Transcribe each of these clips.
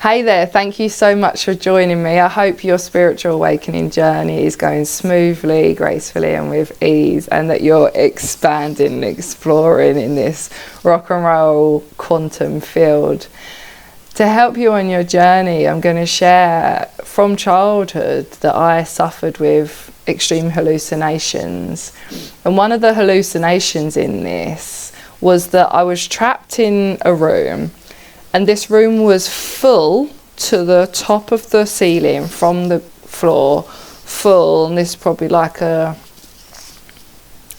Hey there, thank you so much for joining me. I hope your spiritual awakening journey is going smoothly, gracefully and with ease, and that you're expanding and exploring in this rock and roll quantum field. To help you on your journey, I'm going to share from childhood that I suffered with extreme hallucinations. And one of the hallucinations in this was that I was trapped in a room, and this room was full to the top of the ceiling from the floor, full, and this is probably like a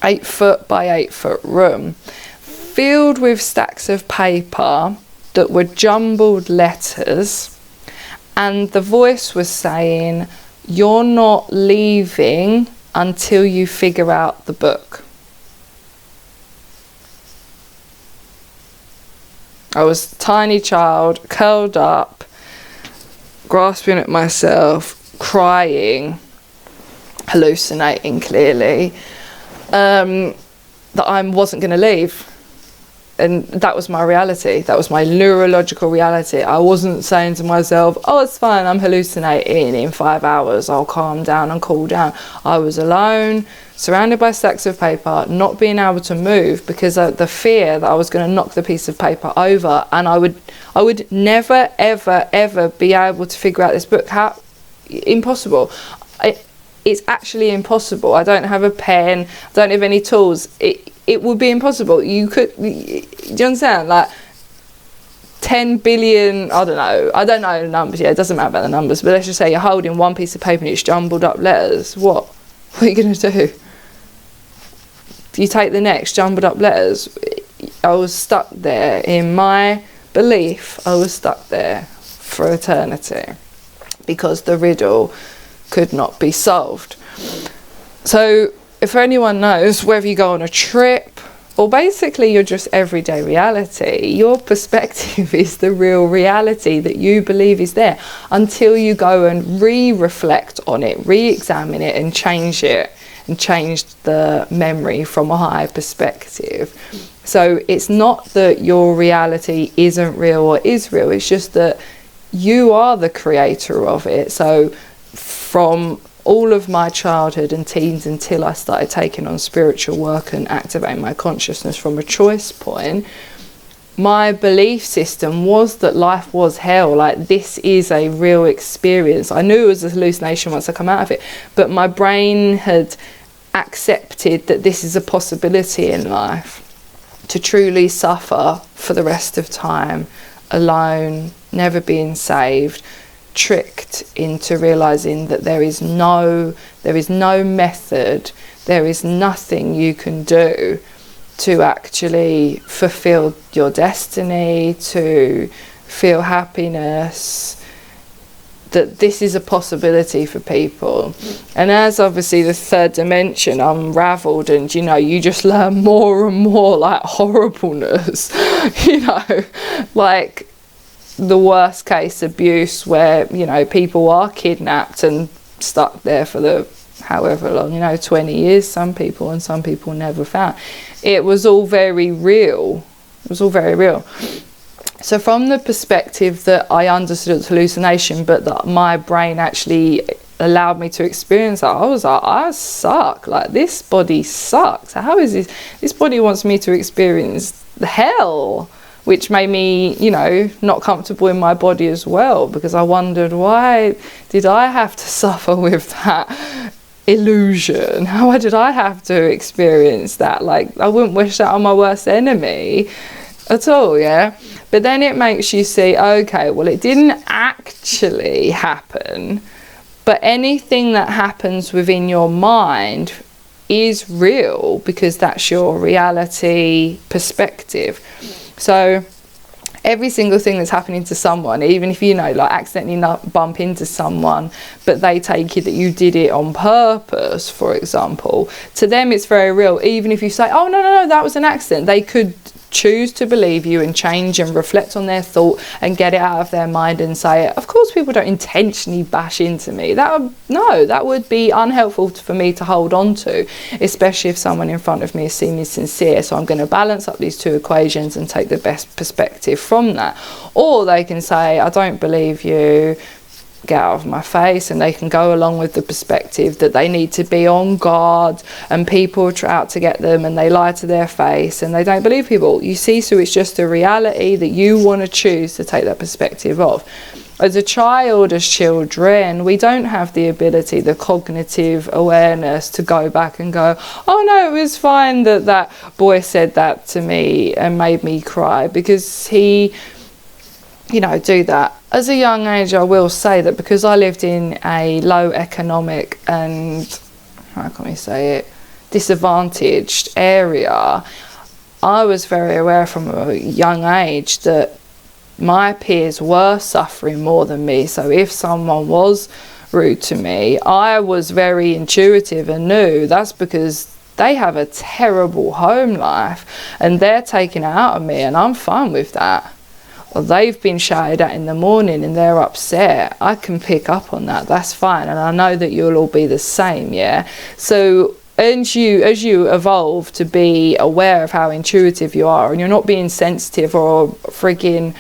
8 foot by 8 foot room, filled with stacks of paper that were jumbled letters, and the voice was saying, "You're not leaving until you figure out the book." I was a tiny child, curled up, grasping at myself, crying, hallucinating clearly, that I wasn't going to leave. And that was my reality. That was my neurological reality. I wasn't saying to myself, oh, it's fine, I'm hallucinating. In 5 hours, I'll calm down and cool down. I was alone, surrounded by stacks of paper, not being able to move because of the fear that I was going to knock the piece of paper over, and I would never, ever, ever be able to figure out this book. How? Impossible. It's actually impossible. I don't have a pen. I don't have any tools. It would be impossible. You could, do you understand? Like 10 billion, I don't know the numbers, yeah, it doesn't matter about the numbers, but let's just say you're holding one piece of paper and it's jumbled up letters. What are you going to do? You take the next jumbled up letters. I was stuck there. In my belief, I was stuck there for eternity because the riddle could not be solved. So if anyone knows, whether you go on a trip or basically your just everyday reality, your perspective is the real reality that you believe is there until you go and reflect on it, examine it and change the memory from a higher perspective. So it's not that your reality isn't real or is real, it's just that you are the creator of it. So from all of my childhood and teens until I started taking on spiritual work and activating my consciousness from a choice point, my belief system was that life was hell. Like, this is a real experience. I knew it was a hallucination once I come out of it, but my brain had accepted that this is a possibility in life, to truly suffer for the rest of time, alone, never being saved, tricked into realizing that there is no method, there is nothing you can do to actually fulfill your destiny, to feel happiness, that this is a possibility for people. And as obviously the third dimension unraveled, and you just learn more and more like horribleness, like the worst case abuse where people are kidnapped and stuck there for the however long, 20 years, some people, and some people never found. It was all very real. So from the perspective that I understood it was hallucination, but that my brain actually allowed me to experience that, I was like, I suck. Like, this body sucks. How is this body wants me to experience hell? Which made me, not comfortable in my body as well, because I wondered, why did I have to suffer with that illusion? How did I have to experience that? Like, I wouldn't wish that on my worst enemy at all, yeah? But then it makes you see, okay, well, it didn't actually happen, but anything that happens within your mind is real, because that's your reality perspective. So every single thing that's happening to someone, even if accidentally bump into someone, but they take it that you did it on purpose, for example, to them it's very real. Even if you say, oh no, that was an accident, they could choose to believe you and change and reflect on their thought and get it out of their mind and say it. Of course, people don't intentionally bash into me. That would be unhelpful for me to hold on to, especially if someone in front of me is seen as sincere. So I'm going to balance up these two equations and take the best perspective from that. Or they can say, I don't believe you, get out of my face, and they can go along with the perspective that they need to be on guard and people are out to get them and they lie to their face and they don't believe people. You see, so it's just a reality that you want to choose to take that perspective of. As a child, as children, we don't have the ability, the cognitive awareness to go back and go, oh no, it was fine that that boy said that to me and made me cry, because he, do that. As a young age, I will say that because I lived in a low economic and, how can we say it, disadvantaged area, I was very aware from a young age that my peers were suffering more than me. So if someone was rude to me, I was very intuitive and knew that's because they have a terrible home life and they're taking it out of me, and I'm fine with that. Or they've been shouted at in the morning and they're upset. I can pick up on that. That's fine. And I know that you'll all be the same, yeah? So as you evolve to be aware of how intuitive you are, and you're not being sensitive or frigging,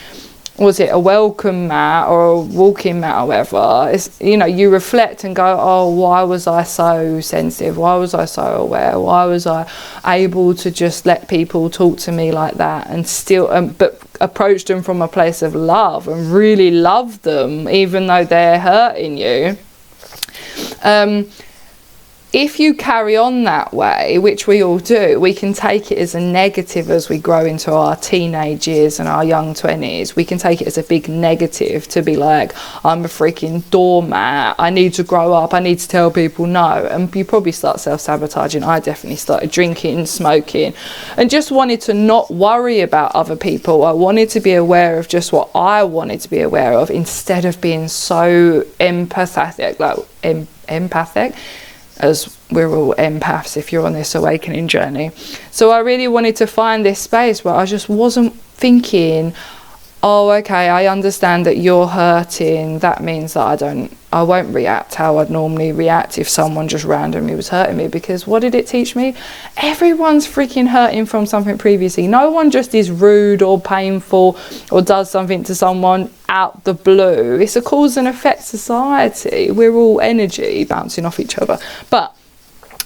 was it a welcome mat or a walking mat or whatever, it's, you reflect and go, oh, why was I so sensitive? Why was I so aware? Why was I able to just let people talk to me like that and still, but approach them from a place of love and really love them even though they're hurting you? If you carry on that way, which we all do, we can take it as a negative as we grow into our teenage years and our young 20s. We can take it as a big negative to be like, I'm a freaking doormat, I need to grow up, I need to tell people no. And you probably start self-sabotaging. I definitely started drinking, smoking, and just wanted to not worry about other people. I wanted to be aware of just what I wanted to be aware of instead of being so empathetic, as we're all empaths if you're on this awakening journey. So I really wanted to find this space where I just wasn't thinking, oh, okay, I understand that you're hurting, that means that I won't react how I'd normally react if someone just randomly was hurting me. Because what did it teach me? Everyone's freaking hurting from something previously. No one just is rude or painful or does something to someone out the blue. It's a cause and effect society. We're all energy bouncing off each other. But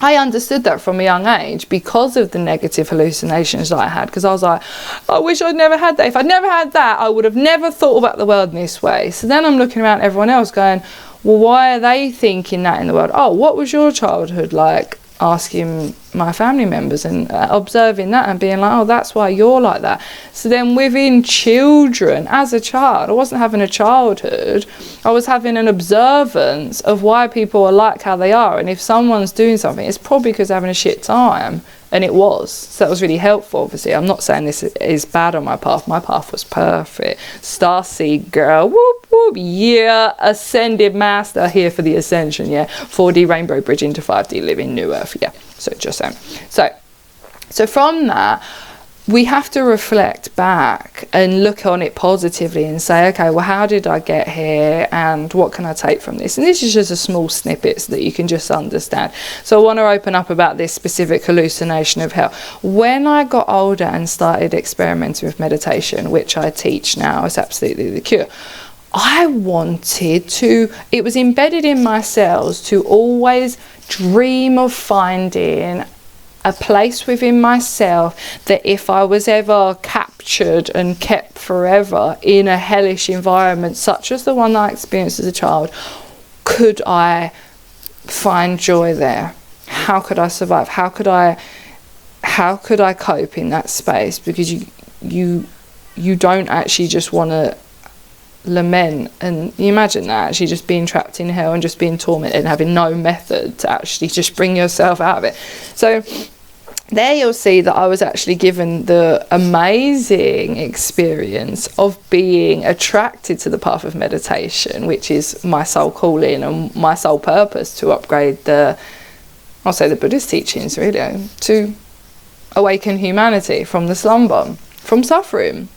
I understood that from a young age because of the negative hallucinations that I had, because I was like, I wish I'd never had that. If I'd never had that, I would have never thought about the world in this way. So then I'm looking around at everyone else going, well, why are they thinking that in the world? Oh, what was your childhood like? Asking my family members and observing that and being like, oh, that's why you're like that. So then within children, as a child, I wasn't having a childhood, I was having an observance of why people are like how they are. And if someone's doing something, it's probably because they're having a shit time. And it was. So that was really helpful, obviously. I'm not saying this is bad on my path. My path was perfect. Starseed girl, whoop, whoop, yeah. Ascended master, here for the Ascension, yeah. 4D rainbow bridge into 5D living new earth, yeah. So just saying. So from that, we have to reflect back and look on it positively and say, okay, well, how did I get here and what can I take from this? And this is just a small snippet so that you can just understand. So I want to open up about this specific hallucination of hell. When I got older and started experimenting with meditation, which I teach now, is absolutely the cure. I wanted to, it was embedded in my cells to always dream of finding a place within myself that if I was ever captured and kept forever in a hellish environment such as the one that I experienced as a child, could I find joy there? How could I survive? How could I cope in that space? Because you don't actually just want to lament, and you imagine that actually just being trapped in hell and just being tormented and having no method to actually just bring yourself out of it. So there you'll see that I was actually given the amazing experience of being attracted to the path of meditation, which is my soul calling and my soul purpose to upgrade the Buddhist teachings, really, to awaken humanity from the slumber. from suffering.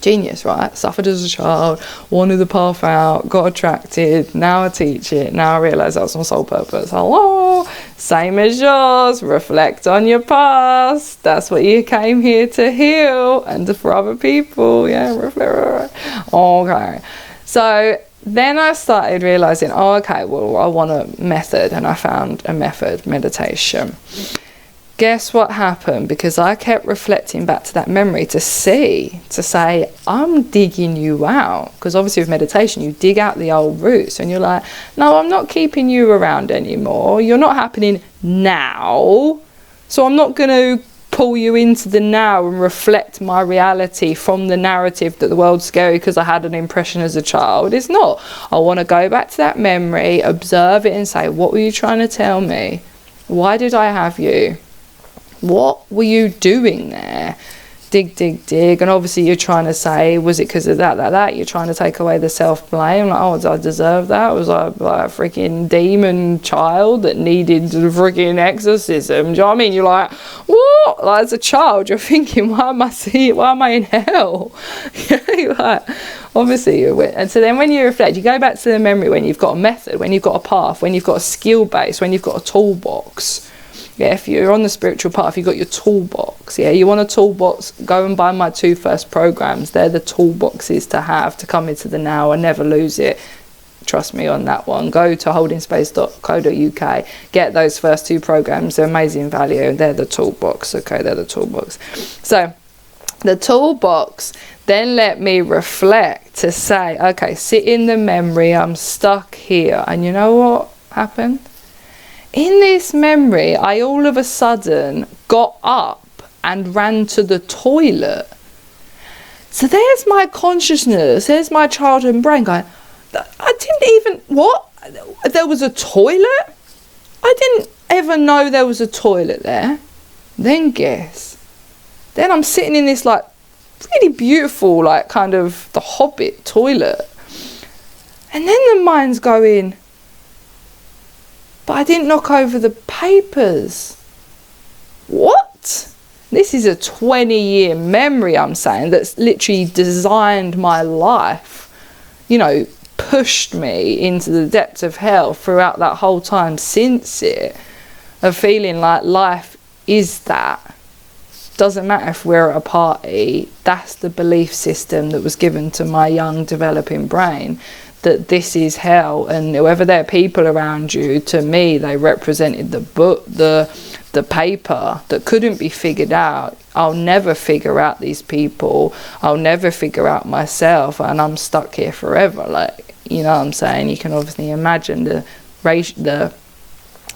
Genius, right? Suffered as a child, wanted the path out, got attracted, now I teach it, now I realise that's my sole purpose. Hello, same as yours, reflect on your past, that's what you came here to heal, and for other people, yeah, reflect. Okay, so then I started realising, oh, okay, well, I want a method, and I found a method, meditation. Guess what happened? Because I kept reflecting back to that memory to say, I'm digging you out. Because obviously with meditation, you dig out the old roots and you're like, no, I'm not keeping you around anymore. You're not happening now. So I'm not going to pull you into the now and reflect my reality from the narrative that the world's scary because I had an impression as a child. It's not. I want to go back to that memory, observe it and say, what were you trying to tell me? Why did I have you? What were you doing there? Dig, dig, dig. And obviously you're trying to say, was it because of that? You're trying to take away the self-blame. Like, oh, did I deserve that? Was I like a freaking demon child that needed freaking exorcism? Do you know what I mean? You're like, what? Like, as a child, you're thinking, why am I in hell? Like, obviously you win. And so then when you reflect, you go back to the memory when you've got a method, when you've got a path, when you've got a skill base, when you've got a toolbox. Yeah, if you're on the spiritual path, you've got your toolbox. Yeah, you want a toolbox, go and buy my 2 first programs. They're the toolboxes to have to come into the now and never lose it. Trust me on that one. Go to holdingspace.co.uk, get those first 2 programs. They're amazing value. They're the toolbox. Okay, they're the toolbox. So the toolbox then let me reflect to say, okay, sit in the memory. I'm stuck here. And you know what happened? In this memory, I all of a sudden got up and ran to the toilet. So there's my consciousness, there's my childhood brain going, I didn't even, what? There was a toilet? I didn't ever know there was a toilet there. Then guess. Then I'm sitting in this like really beautiful, like kind of the Hobbit toilet. And then the mind's going, but I didn't knock over the papers. What? This is a 20-year memory, I'm saying, that's literally designed my life. You know, pushed me into the depths of hell throughout that whole time since it. Of feeling like life is that. Doesn't matter if we're at a party. That's the belief system that was given to my young developing brain. That this is hell, and whoever there are people around you, to me they represented the book, the paper that couldn't be figured out. I'll never figure out these people, I'll never figure out myself, and I'm stuck here forever. Like, you know what I'm saying? You can obviously imagine the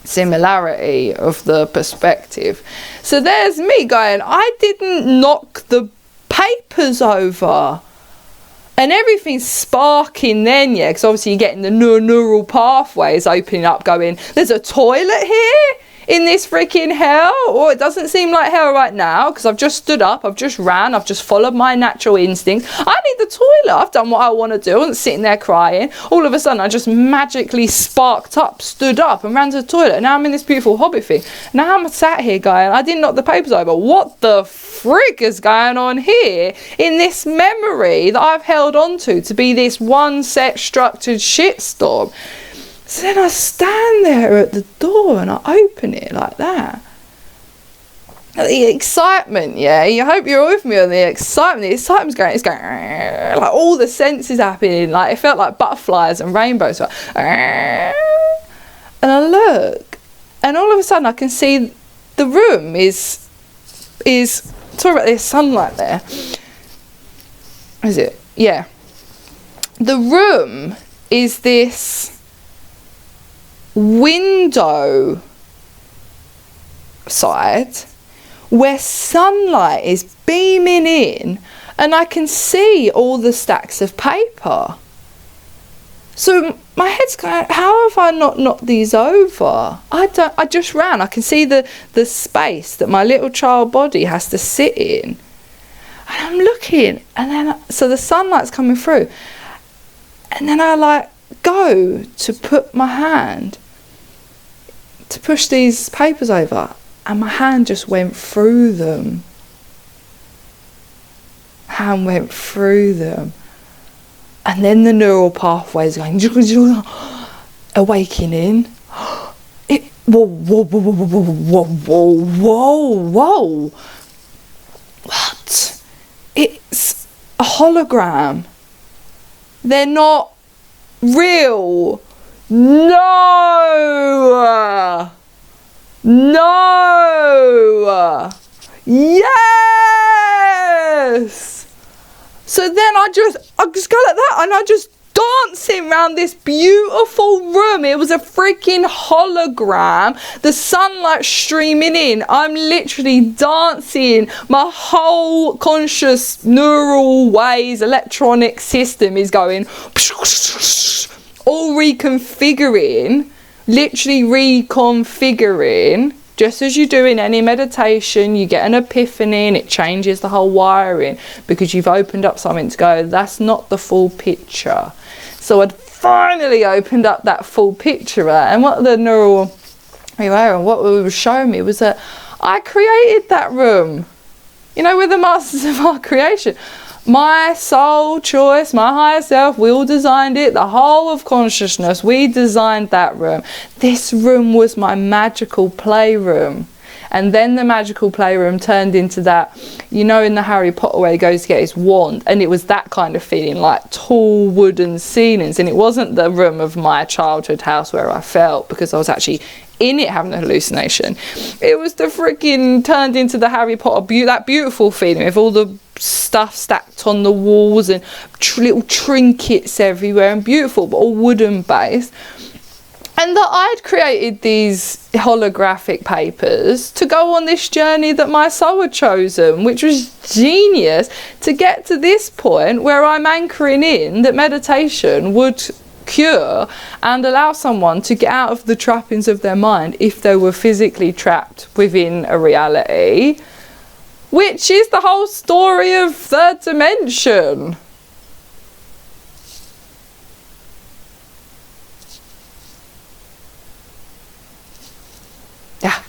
similarity of the perspective. So there's me going, I didn't knock the papers over. And everything's sparking then, yeah, because obviously you're getting the neural pathways opening up going, there's a toilet here in this freaking hell? Or it doesn't seem like hell right now because I've just stood up, I've just ran, I've just followed my natural instincts. I need the toilet, I've done what I want to do. I wasn't sitting there crying. All of a sudden I just magically sparked up, stood up and ran to the toilet. And now I'm in this beautiful Hobbit thing. Now I'm sat here going, I didn't knock the papers over. What the frick is going on here in this memory that I've held on to be this one set structured shitstorm? So then I stand there at the door and I open it like that. The excitement, yeah, you hope you're with me on the excitement. The excitement's going, it's going, like all the senses happening, like it felt like butterflies and rainbows. And I look, and all of a sudden I can see the room is talk about this sunlight there. Is it? Yeah. The room is this window side where sunlight is beaming in and I can see all the stacks of paper. So my head's going, how have I not knocked these over? I just ran. I can see the space that my little child body has to sit in. And I'm looking, and then, so the sunlight's coming through. And then I like go to put my hand to push these papers over. And my hand just went through them. hand went through them. And then the neural pathways going, awakening. Whoa, whoa, whoa, whoa, whoa, whoa, whoa, whoa. What? It's a hologram. They're not real. No. No. Yes. So then I just go like that, and I just dancing around this beautiful room. It was a freaking hologram. The sunlight streaming in. I'm literally dancing. My whole conscious neural ways, electronic system is going all reconfiguring, literally reconfiguring. Just as you do in any meditation, you get an epiphany and it changes the whole wiring because you've opened up something to go, that's not the full picture. So I'd finally opened up that full picture, and what the neural, what it was showing me was that I created that room. You know, we're the masters of our creation. My soul choice, my higher self, we all designed it. The whole of consciousness, we designed that room. This room was my magical playroom. And then the magical playroom turned into that, you know, in the Harry Potter where he goes to get his wand, and it was that kind of feeling, like tall wooden ceilings. And it wasn't the room of my childhood house where I felt, because I was actually in it having a hallucination. It was the freaking turned into the Harry Potter, that beautiful feeling with all the stuff stacked on the walls and little trinkets everywhere and beautiful, but all wooden based. And that I'd created these holographic papers to go on this journey that my soul had chosen, which was genius, to get to this point where I'm anchoring in that meditation would cure and allow someone to get out of the trappings of their mind if they were physically trapped within a reality, which is the whole story of third dimension. Yeah.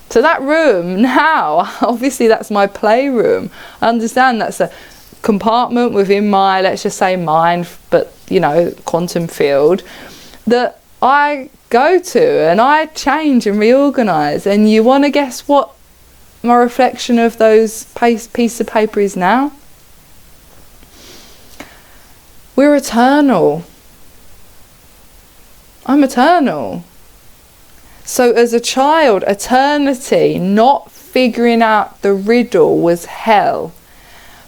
So that room now, obviously that's my playroom. I understand that's a compartment within my, let's just say mind, but you know, quantum field, that I go to and I change and reorganize. And you want to guess what my reflection of those piece of paper is now? We're eternal. I'm eternal. So as a child, eternity, not figuring out the riddle, was hell.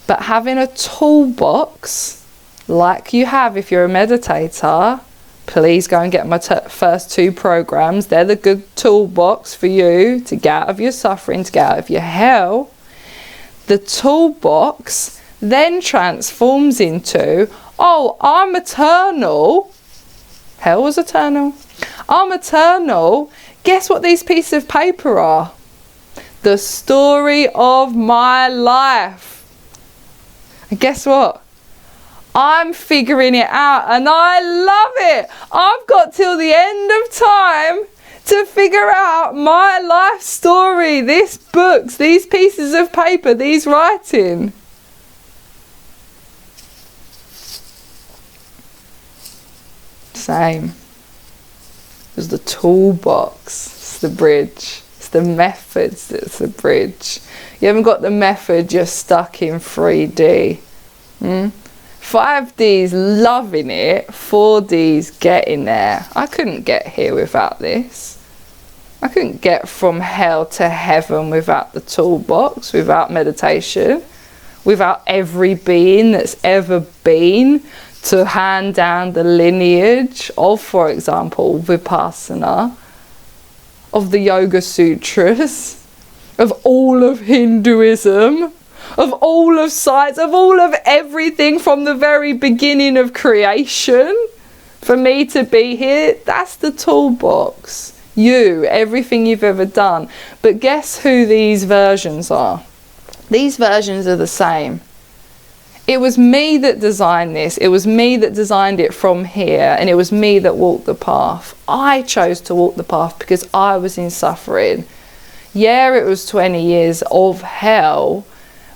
But having a toolbox, like you have if you're a meditator, please go and get my first 2 programs. They're the good toolbox for you to get out of your suffering, to get out of your hell. The toolbox then transforms into, oh, I'm eternal. Hell was eternal. I'm eternal. Guess what these pieces of paper are? The story of my life. And guess what? I'm figuring it out and I love it. I've got till the end of time to figure out my life story, these books, these pieces of paper, these writing. Same. There's the toolbox, it's the bridge. It's the methods that's the bridge. You haven't got the method, you're stuck in 3D. 5D's loving it, 4D's getting there. I couldn't get here without this. I couldn't get from hell to heaven without the toolbox, without meditation, without every being that's ever been to hand down the lineage of, for example, Vipassana, of the Yoga Sutras, of all of Hinduism, of all of science, of all of everything from the very beginning of creation. For me to be here, that's the toolbox. You, everything you've ever done. But guess who these versions are? These versions are the same. It was me that designed this. It was me that designed it from here. And it was me that walked the path. I chose to walk the path because I was in suffering. Yeah, it was 20 years of hell.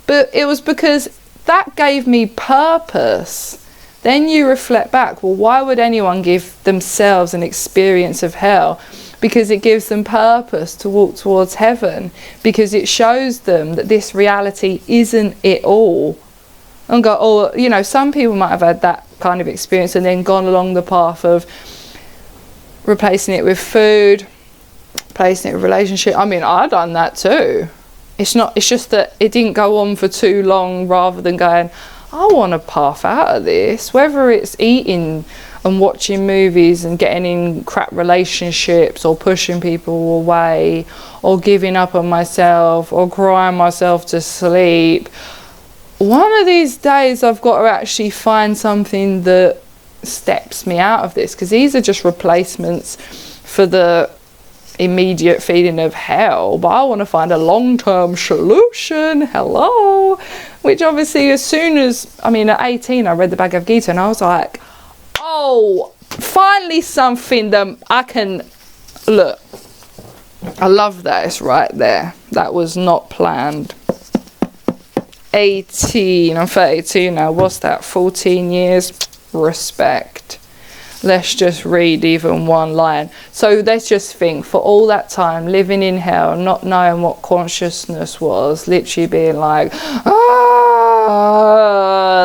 But it was because that gave me purpose. Then you reflect back, well, why would anyone give themselves an experience of hell? Because it gives them purpose to walk towards heaven, because it shows them that this reality isn't it all. And go, oh, you know, some people might have had that kind of experience and then gone along the path of replacing it with food, replacing it with relationship. I mean, I've done that too. It's just that it didn't go on for too long, rather than going, I want to path out of this. Whether it's eating and watching movies and getting in crap relationships, or pushing people away, or giving up on myself, or crying myself to sleep. One of these days I've got to actually find something that steps me out of this, because these are just replacements for the immediate feeling of hell, but I want to find a long-term solution. Hello. Which obviously, as soon as, I mean, at 18 I read the Bhagavad Gita and I was like, oh, finally something that I can look. I love that. It's right there. That was not planned. 18, I'm 32 now. What's that, 14 years? Respect. Let's just read even one line. So let's just think, for all that time living in hell, not knowing what consciousness was, literally being like,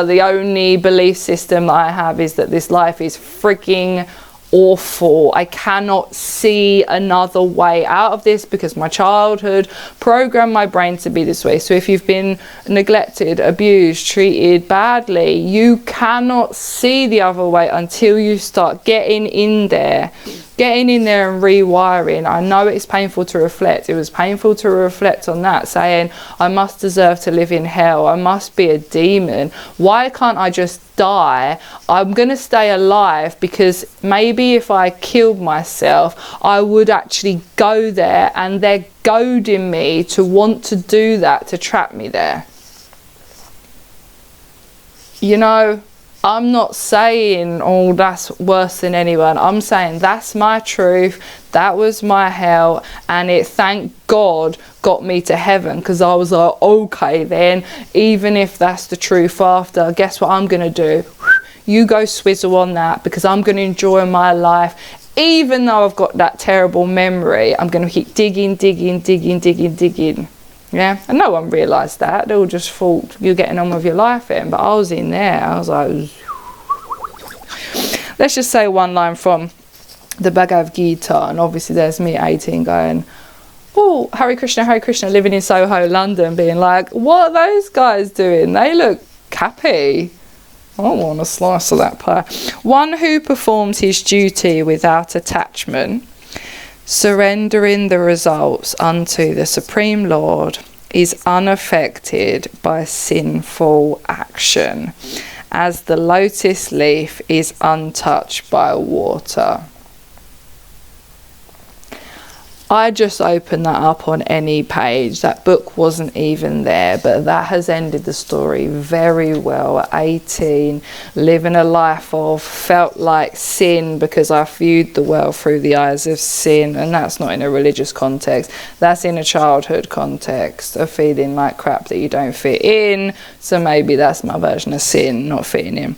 the only belief system that I have is that this life is freaking awful. I cannot see another way out of this, because my childhood programmed my brain to be this way. So if you've been neglected, abused, treated badly, you cannot see the other way until you start getting in there and rewiring. I know it's painful to reflect. It was painful to reflect on that, saying I must deserve to live in hell, I must be a demon, why can't I just die? I'm gonna stay alive because maybe if I killed myself I would actually go there, and they're goading me to want to do that, to trap me there. You know, I'm not saying, oh, that's worse than anyone. I'm saying that's my truth. That was my hell. And it, thank God, got me to heaven, because I was like, okay, then, even if that's the truth after, guess what I'm going to do? You go swizzle on that, because I'm going to enjoy my life. Even though I've got that terrible memory, I'm going to keep digging. Yeah, and no one realised that. They all just thought you're getting on with your life then. But I was in there. I was like, let's just say one line from the Bhagavad Gita, and obviously there's me at 18 going, oh, Hare Krishna, living in Soho, London, being like, what are those guys doing? They look happy. I want a slice of that pie. One who performs his duty without attachment, surrendering the results unto the Supreme Lord, is unaffected by sinful action, as the lotus leaf is untouched by water. I just opened that up on any page. That book wasn't even there, but that has ended the story very well. At 18, living a life of felt like sin, because I viewed the world through the eyes of sin, and that's not in a religious context. That's in a childhood context of feeling like crap that you don't fit in. So maybe that's my version of sin, not fitting in.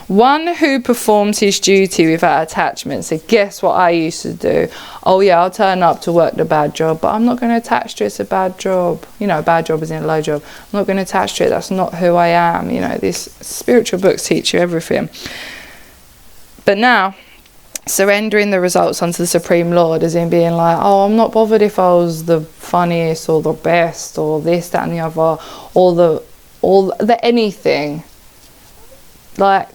One who performs his duty without attachment. So guess what I used to do? Oh yeah, I'll turn up to work the bad job, but I'm not going to attach to it's a bad job. You know, a bad job isn't a low job. I'm not going to attach to it. That's not who I am. You know, these spiritual books teach you everything. But now, surrendering the results unto the Supreme Lord, as in being like, oh, I'm not bothered if I was the funniest or the best or this, that and the other, or the anything. Like,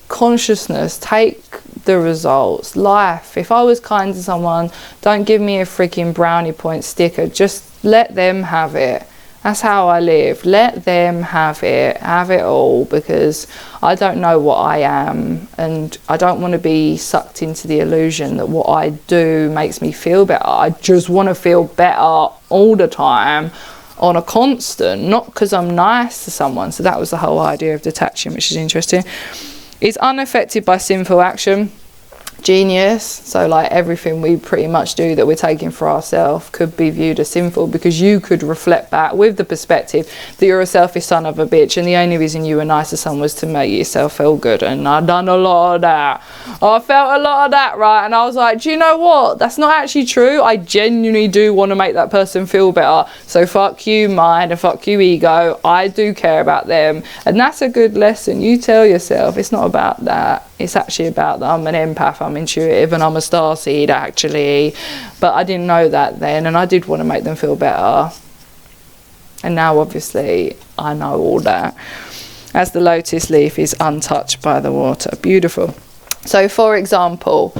consciousness, take the results. Life, if I was kind to someone, don't give me a freaking brownie point sticker, just let them have it. That's how I live. Let them have it all, because I don't know what I am, and I don't want to be sucked into the illusion that what I do makes me feel better. I just want to feel better all the time, on a constant, not because I'm nice to someone. So that was the whole idea of detaching, which is interesting. It's unaffected by sinful action. genius. So like everything we pretty much do that we're taking for ourselves could be viewed as sinful, because you could reflect back with the perspective that you're a selfish son of a bitch, and the only reason you were nice to someone was to make yourself feel good. And I done a lot of that. I felt a lot of that, right? And I was like, do you know what, that's not actually true. I genuinely do want to make that person feel better. So fuck you mind, and fuck you ego. I do care about them. And that's a good lesson. You tell yourself it's not about that. It's actually about that I'm an empath, I'm intuitive, and I'm a starseed actually. But I didn't know that then, and I did want to make them feel better. And now obviously I know all that. As the lotus leaf is untouched by the water. Beautiful. So for example,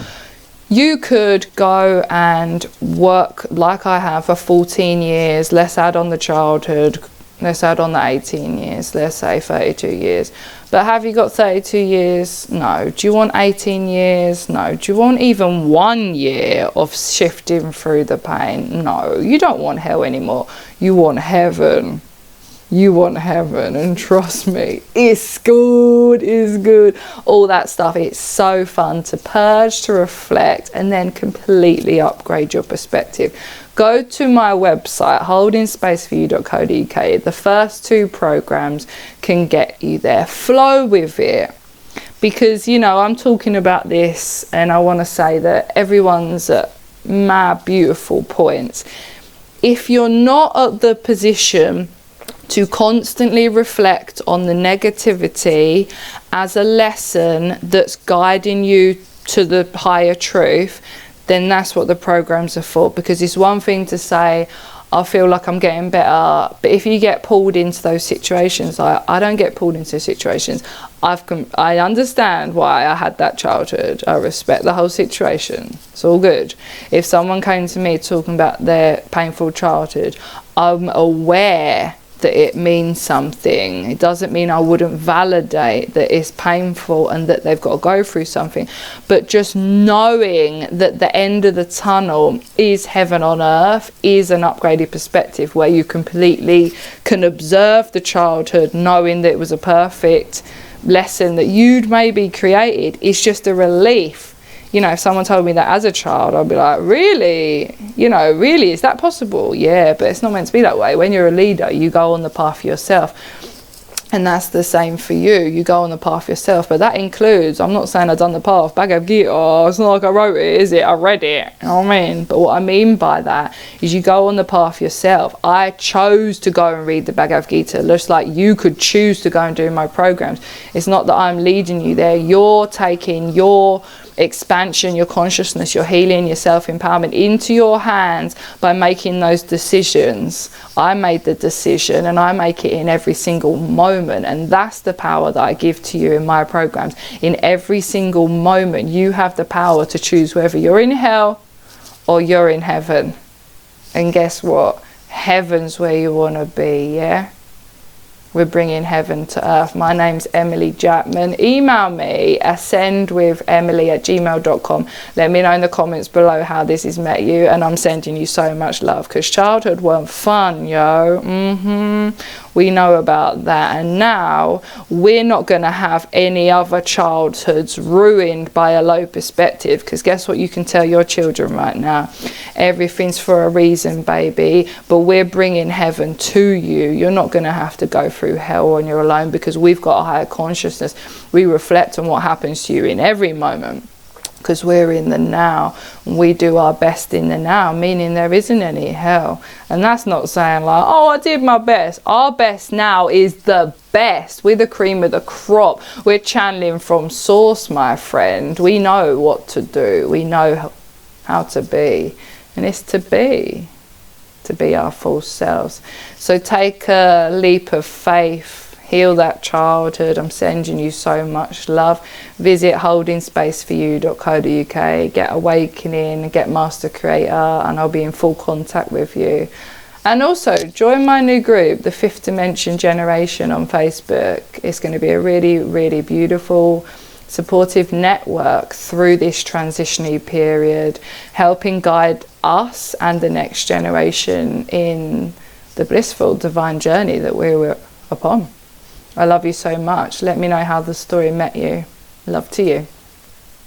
you could go and work like I have for 14 years. Let's add on the childhood. Let's add on the 18 years. Let's say 32 years. But have you got 32 years? No. Do you want 18 years? No. Do you want even 1 year of shifting through the pain? No. You don't want hell anymore. You want heaven. You want heaven, and trust me, it's good, it's good. All that stuff, it's so fun to purge, to reflect, and then completely upgrade your perspective. Go to my website, holdingspaceforyou.co.uk. The first 2 programs can get you there. Flow with it. Because, you know, I'm talking about this, and I want to say that everyone's at mad beautiful points. If you're not at the position to constantly reflect on the negativity as a lesson that's guiding you to the higher truth, then that's what the programs are for. Because it's one thing to say, I feel like I'm getting better, but if you get pulled into those situations, I don't get pulled into situations. I understand why I had that childhood. I respect the whole situation. It's all good. If someone came to me talking about their painful childhood, I'm aware that it means something. It doesn't mean I wouldn't validate that it's painful and that they've got to go through something, but just knowing that the end of the tunnel is heaven on earth is an upgraded perspective, where you completely can observe the childhood knowing that it was a perfect lesson that you'd maybe created. It's just a relief. You know, if someone told me that as a child, I'd be like, really? You know, really? Is that possible? Yeah, but it's not meant to be that way. When you're a leader, you go on the path yourself. And that's the same for you. You go on the path yourself. But that includes, I'm not saying I've done the path, Bhagavad Gita, it's not like I wrote it, is it? I read it. You know what I mean? But what I mean by that is you go on the path yourself. I chose to go and read the Bhagavad Gita, just like you could choose to go and do my programs. It's not that I'm leading you there. You're taking your expansion, your consciousness, your healing, your self-empowerment into your hands by making those decisions. I made the decision, and I make it in every single moment, and that's the power that I give to you in my programs. In every single moment you have the power to choose whether you're in hell or you're in heaven. And guess what? Heaven's where you want to be. Yeah, we're bringing heaven to earth. My name's Emily Jackman. Email me, ascendwithemily@gmail.com. Let me know in the comments below how this has met you, and I'm sending you so much love, because childhood weren't fun, yo. We know about that, and now we're not going to have any other childhoods ruined by a low perspective, because guess what you can tell your children right now? Everything's for a reason, baby, but we're bringing heaven to you. You're not going to have to go through hell on your own, because we've got a higher consciousness. We reflect on what happens to you in every moment, because we're in the now. We do our best in the now, meaning there isn't any hell. And that's not saying like, oh, I did my best. Our best now is the best. We're the cream of the crop. We're channeling from source, my friend. We know what to do. We know how to be. And it's to be our full selves. So take a leap of faith. Heal that childhood. I'm sending you so much love. Visit holdingspaceforyou.co.uk. Get awakening, get master creator, and I'll be in full contact with you. And also join my new group, the Fifth Dimension Generation, on Facebook. It's going to be a really, really beautiful, supportive network through this transitionary period, helping guide us and the next generation in the blissful divine journey that we were upon. I love you so much. Let me know how the story met you. Love to you.